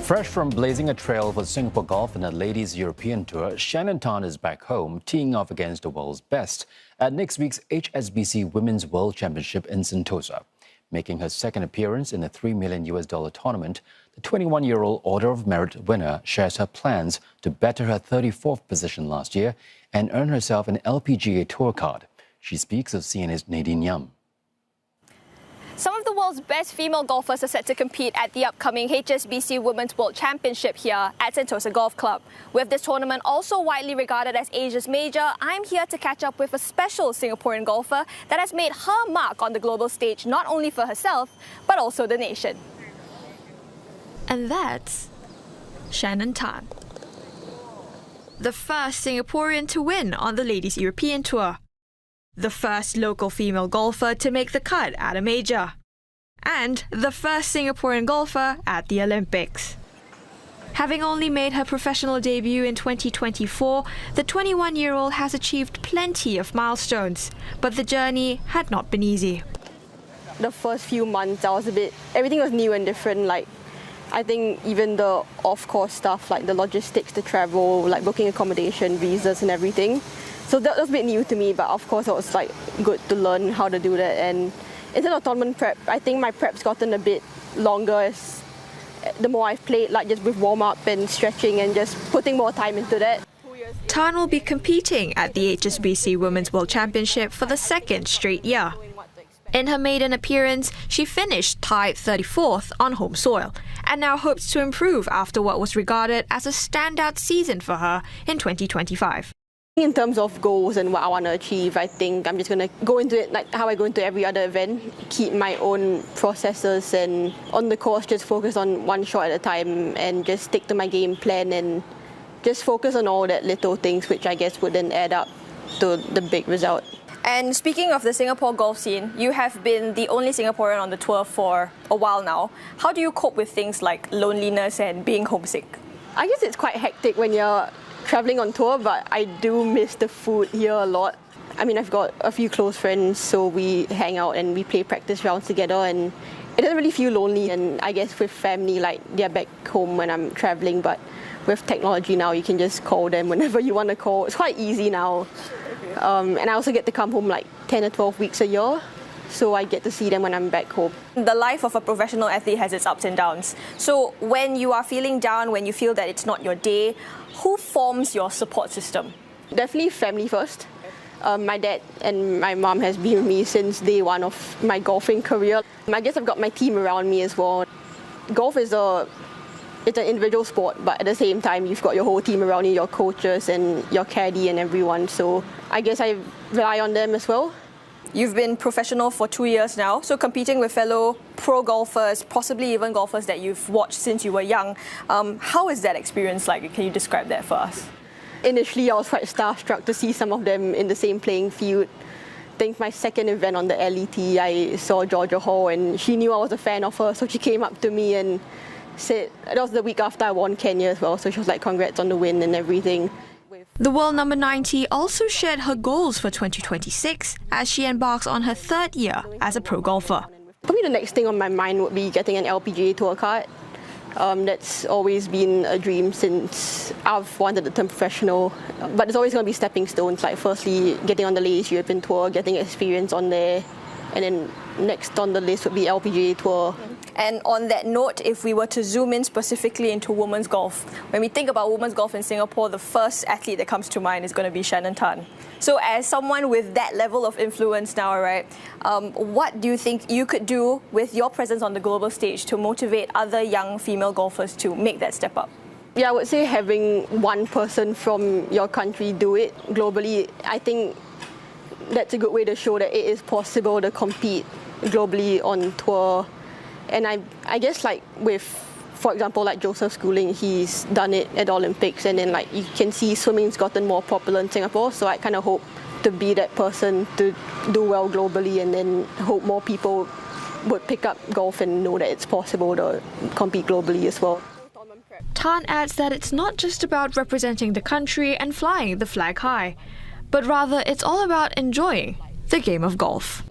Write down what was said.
Fresh from blazing a trail for Singapore golf in the Ladies European Tour, Shannon Tan is back home, teeing off against the world's best at next week's HSBC Women's World Championship in Sentosa. Making her second appearance in the $3 million tournament, the 21-year-old Order of Merit winner shares her plans to better her 34th position last year and earn herself an LPGA Tour card. She speaks of CNA's Nadine Yeam. Some of the world's best female golfers are set to compete at the upcoming HSBC Women's World Championship here at Sentosa Golf Club. With this tournament also widely regarded as Asia's major, I'm here to catch up with a special Singaporean golfer that has made her mark on the global stage not only for herself, but also the nation. And that's Shannon Tan, the first Singaporean to win on the Ladies European Tour, the first local female golfer to make the cut at a major, and the first Singaporean golfer at the Olympics. Having only made her professional debut in 2024, the 21-year-old has achieved plenty of milestones, but the journey had not been easy. The first few months, everything was new and different. I think even the off-course stuff, like the logistics to travel, like booking accommodation, visas and everything. So that was a bit new to me, but of course it was good to learn how to do that. And in terms of tournament prep, I think my prep's gotten a bit longer as the more I've played, just with warm-up and stretching and just putting more time into that. Tan will be competing at the HSBC Women's World Championship for the second straight year. In her maiden appearance, she finished tied 34th on home soil and now hopes to improve after what was regarded as a standout season for her in 2025. In terms of goals and what I want to achieve, I think I'm just going to go into it like how I go into every other event, keep my own processes, and on the course just focus on one shot at a time and just stick to my game plan and just focus on all that little things which I guess would then add up to the big result. And speaking of the Singapore golf scene, you have been the only Singaporean on the tour for a while now. How do you cope with things like loneliness and being homesick? I guess it's quite hectic when you're traveling on tour, but I do miss the food here a lot. I mean, I've got a few close friends, so we hang out and we play practice rounds together, and it doesn't really feel lonely. And I guess with family, they're back home when I'm traveling, but with technology now, you can just call them whenever you want to call. It's quite easy now. And I also get to come home 10 or 12 weeks a year, so I get to see them when I'm back home. The life of a professional athlete has its ups and downs. So when you are feeling down, when you feel that it's not your day, who forms your support system? Definitely family first. My dad and my mom has been with me since day one of my golfing career. I guess I've got my team around me as well. Golf is it's an individual sport, but at the same time, you've got your whole team around you, your coaches and your caddy and everyone. So I guess I rely on them as well. You've been professional for 2 years now, so competing with fellow pro golfers, possibly even golfers that you've watched since you were young. How is that experience like? Can you describe that for us? Initially, I was quite starstruck to see some of them in the same playing field. I think my second event on the LET, I saw Georgia Hall, and she knew I was a fan of her, so she came up to me and said, that was the week after I won Kenya as well, so she was like, congrats on the win and everything. The world number 90 also shared her goals for 2026 as she embarks on her third year as a pro golfer. Probably the next thing on my mind would be getting an LPGA Tour card. That's always been a dream since I've wanted to turn professional. But there's always going to be stepping stones, firstly getting on the Ladies European Tour, getting experience on there, and then next on the list would be LPGA Tour. And on that note, if we were to zoom in specifically into women's golf, when we think about women's golf in Singapore, the first athlete that comes to mind is going to be Shannon Tan. So as someone with that level of influence now, right, what do you think you could do with your presence on the global stage to motivate other young female golfers to make that step up? Yeah, I would say having one person from your country do it globally, I think that's a good way to show that it is possible to compete globally on tour. And I guess with, for example, Joseph Schooling, he's done it at the Olympics, and then you can see swimming's gotten more popular in Singapore, so I kind of hope to be that person to do well globally, and then hope more people would pick up golf and know that it's possible to compete globally as well. Tan adds that it's not just about representing the country and flying the flag high, but rather it's all about enjoying the game of golf.